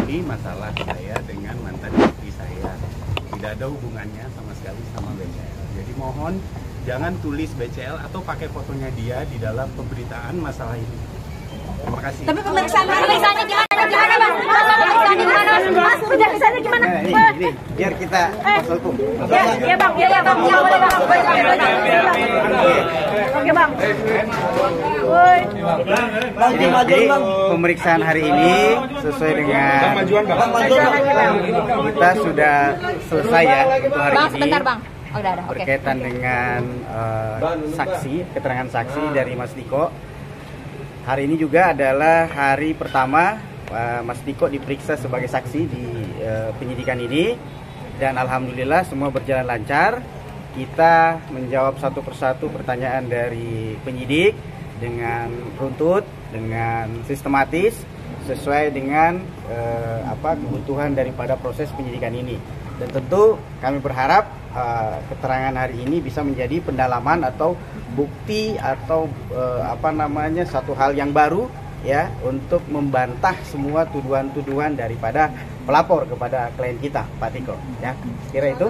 ini masalah saya dengan mantan istri saya. Tidak ada hubungannya sama sekali sama BCL. Jadi mohon jangan tulis BCL atau pakai fotonya dia di dalam pemberitaan masalah ini. Terima kasih. Tapi pemeriksaannya gimana Bang? Pemeriksaannya gimana? Pemeriksaannya gimana? Ini biar kita hukum. Iya Bang. Ya boleh Bang. Oke Bang. Jadi pemeriksaan hari ini sesuai dengan kita sudah selesai ya untuk hari Bang, ini. sebentar Bang. Oh, udah. Oke. Berkaitan dengan keterangan saksi dari Mas Diko. Hari ini juga adalah hari pertama Mas Diko diperiksa sebagai saksi di penyidikan ini, dan alhamdulillah semua berjalan lancar. Kita menjawab satu persatu pertanyaan dari penyidik dengan runtut, dengan sistematis, sesuai dengan kebutuhan daripada proses penyidikan ini. Dan tentu kami berharap keterangan hari ini bisa menjadi pendalaman atau bukti atau satu hal yang baru ya untuk membantah semua tuduhan-tuduhan daripada pelapor kepada klien kita, Pak Tiko. Ya, kira itu.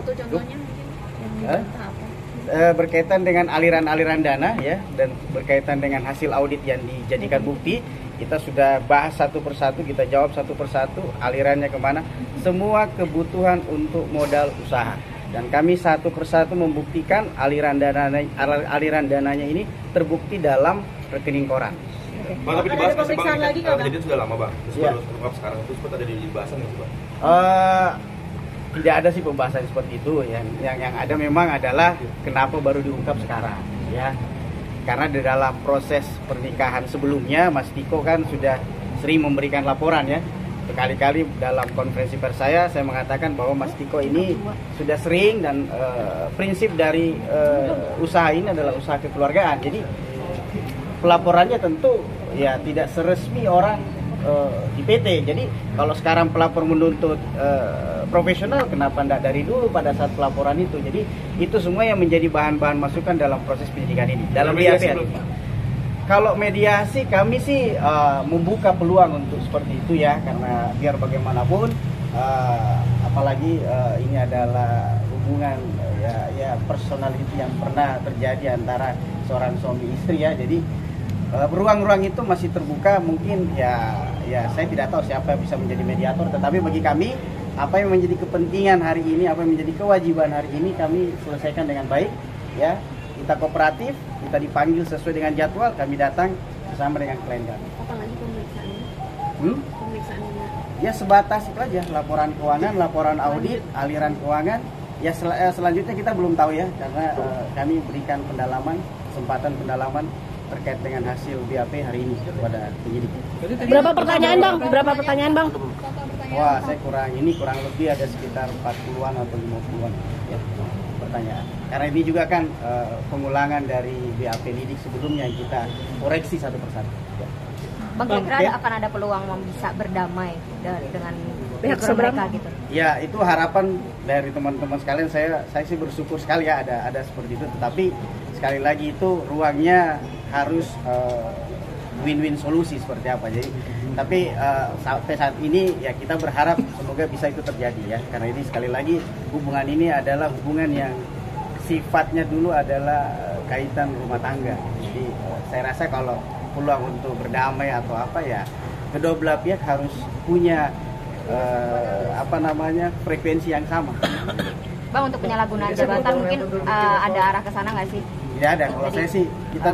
Berkaitan dengan aliran-aliran dana ya, dan berkaitan dengan hasil audit yang dijadikan bukti, kita sudah bahas satu persatu, kita jawab satu persatu alirannya kemana, semua kebutuhan untuk modal usaha. Dan kami satu persatu membuktikan aliran dananya ini terbukti dalam rekening koran. Bang, tapi dibahas masih Bang, kejadian sudah lama Bang, terus baru terungkap sekarang, terus sempat ada di bahasan nggak sih Bang? Tidak ada sih pembahasan seperti itu. Yang ada memang adalah kenapa baru diungkap sekarang ya. Karena di dalam proses pernikahan sebelumnya Mas Tiko kan sudah sering memberikan laporan ya. Berkali-kali dalam konferensi pers saya mengatakan bahwa Mas Tiko ini sudah sering, dan prinsip dari usaha ini adalah usaha kekeluargaan. Jadi pelaporannya tentu ya tidak seresmi orang di PT. Jadi kalau sekarang pelapor menuntut profesional, kenapa tidak dari dulu pada saat pelaporan itu? Jadi itu semua yang menjadi bahan-bahan masukan dalam proses penyidikan ini. Dalam BAP. Kalau mediasi kami sih membuka peluang untuk seperti itu ya, karena biar bagaimanapun apalagi ini adalah hubungan ya personal itu yang pernah terjadi antara seorang suami istri ya. Jadi ruang-ruang itu masih terbuka. Mungkin ya saya tidak tahu siapa yang bisa menjadi mediator, tetapi bagi kami apa yang menjadi kepentingan hari ini, apa yang menjadi kewajiban hari ini kami selesaikan dengan baik ya. Kita kooperatif, kita dipanggil sesuai dengan jadwal, kami datang bersama dengan klien kami. Apalagi pemeriksaannya? Pemeriksaannya? Ya sebatas itu aja, laporan keuangan, laporan audit, aliran keuangan. Ya selanjutnya kita belum tahu ya, karena kami berikan kesempatan pendalaman terkait dengan hasil BAP hari ini kepada penyidik. Berapa pertanyaan Bang? Wah, saya kurang lebih ada sekitar 40-an atau 50-an ya, pertanyaan. Karena ini juga kan pengulangan dari BAP lidik sebelumnya yang kita koreksi satu persatu. Ya. Bang, kira-kira akan ada peluang bisa berdamai dengan pihak mereka gitu? Ya, itu harapan dari teman-teman sekalian. Saya sih bersyukur sekali ya ada seperti itu. Tetapi sekali lagi itu ruangnya harus win-win solusi seperti apa. Jadi tapi sampai saat ini ya kita berharap semoga bisa itu terjadi ya, karena ini sekali lagi hubungan ini adalah hubungan yang sifatnya dulu adalah kaitan rumah tangga. Jadi saya rasa kalau peluang untuk berdamai atau apa ya, kedua belah pihak harus punya frekuensi yang sama. Bang, untuk penyalahgunaan jabatan mungkin ada arah ke sana nggak sih? Tidak ada. Kalau saya sih kita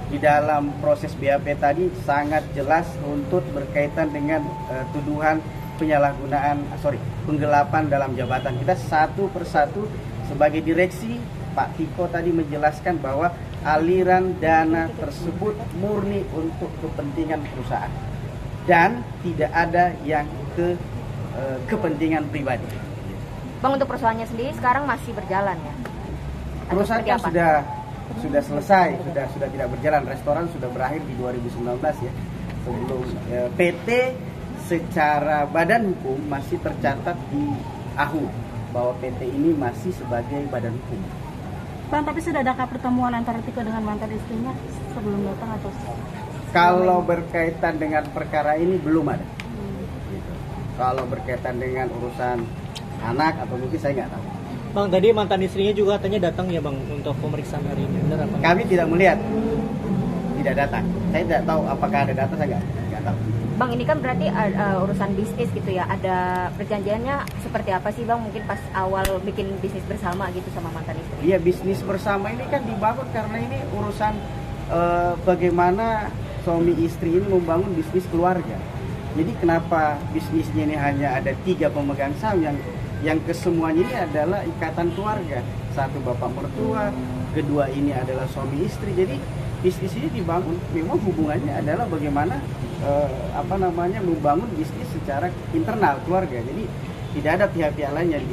di dalam proses BAP tadi sangat jelas untuk berkaitan dengan tuduhan penggelapan dalam jabatan. Kita satu persatu sebagai direksi, Pak Tiko tadi menjelaskan bahwa aliran dana tersebut murni untuk kepentingan perusahaan dan tidak ada yang kepentingan pribadi. Bang, untuk perusahaannya sendiri sekarang masih berjalan ya? Perusahaannya sudah selesai, sudah tidak berjalan. Restoran sudah berakhir di 2019 ya. Sebelum PT secara badan hukum masih tercatat di AHU bahwa PT ini masih sebagai badan hukum. Bang, tapi sudah adakah pertemuan antara Tiko dengan mantan istrinya sebelum datang atau? Kalau berkaitan dengan perkara ini belum ada. Gitu. Kalau berkaitan dengan urusan anak atau mungkin saya nggak tahu. Bang, tadi mantan istrinya juga katanya datang ya Bang untuk pemeriksaan hari ini, benar apa? Kami tidak melihat, tidak datang. Saya tidak tahu apakah ada data, saya nggak tahu. Bang, ini kan berarti urusan bisnis gitu ya. Ada perjanjiannya seperti apa sih Bang? Mungkin pas awal bikin bisnis bersama gitu sama mantan istri. Iya, bisnis bersama ini kan dibangun karena ini urusan bagaimana suami istri ini membangun bisnis keluarga. Jadi kenapa bisnisnya ini hanya ada 3 pemegang saham yang kesemuanya ini adalah ikatan keluarga. Satu bapak mertua, kedua ini adalah suami istri. Jadi bisnis ini dibangun memang hubungannya adalah bagaimana membangun bisnis secara internal keluarga. Jadi tidak ada pihak-pihak lain yang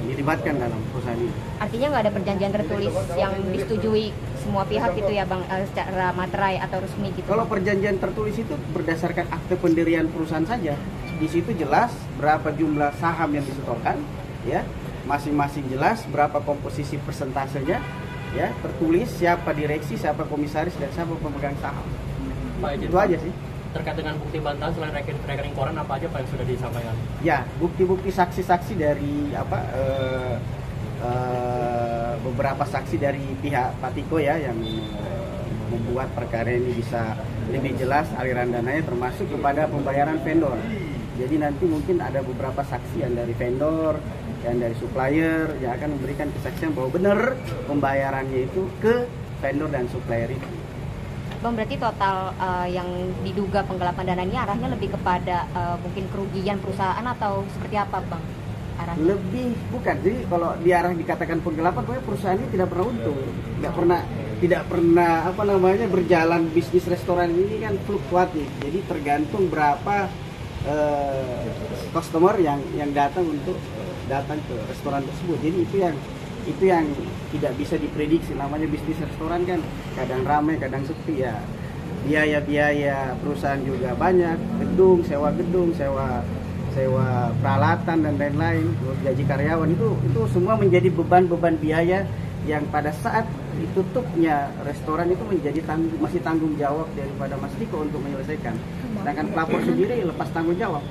dilibatkan dalam perusahaan ini. Artinya nggak ada perjanjian tertulis yang disetujui semua pihak gitu ya Bang, secara materai atau resmi gitu? Kalau perjanjian tertulis itu berdasarkan akte pendirian perusahaan saja. Di situ jelas berapa jumlah saham yang disetorkan, ya, masing-masing jelas berapa komposisi persentasenya, ya, tertulis siapa direksi, siapa komisaris, dan siapa pemegang saham. Pak, itu aja sih. Terkait dengan bukti bantahan selain rekening koran apa aja Pak yang sudah disampaikan? Ya, bukti-bukti saksi-saksi dari beberapa saksi dari pihak Pak Tiko ya yang membuat perkara ini bisa lebih jelas aliran dananya, termasuk kepada pembayaran vendor. Jadi nanti mungkin ada beberapa saksi yang dari vendor, yang dari supplier yang akan memberikan kesaksian bahwa benar pembayarannya itu ke vendor dan supplier itu. Bang, berarti total yang diduga penggelapan dana ini arahnya lebih kepada mungkin kerugian perusahaan atau seperti apa Bang? Arahnya? Lebih bukan, jadi kalau di arah dikatakan penggelapan, pokoknya perusahaan ini tidak pernah untung, tidak pernah berjalan. Bisnis restoran ini kan fluktuatif, jadi tergantung berapa customer yang datang ke restoran tersebut. Jadi itu yang tidak bisa diprediksi. Namanya bisnis restoran kan kadang ramai, kadang sepi ya. Biaya perusahaan juga banyak, gedung, sewa peralatan dan lain-lain, gaji karyawan, itu semua menjadi beban biaya yang pada saat ditutupnya restoran itu masih tanggung jawab daripada Mas Tiko untuk menyelesaikan. Sedangkan pelapor sendiri lepas tanggung jawab.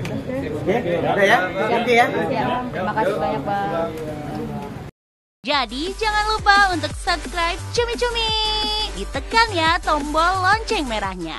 Oke, udah ya? Nanti ya. Terima kasih banyak Bang. Jadi jangan lupa untuk subscribe Cumi Cumi. Ditekan ya tombol lonceng merahnya.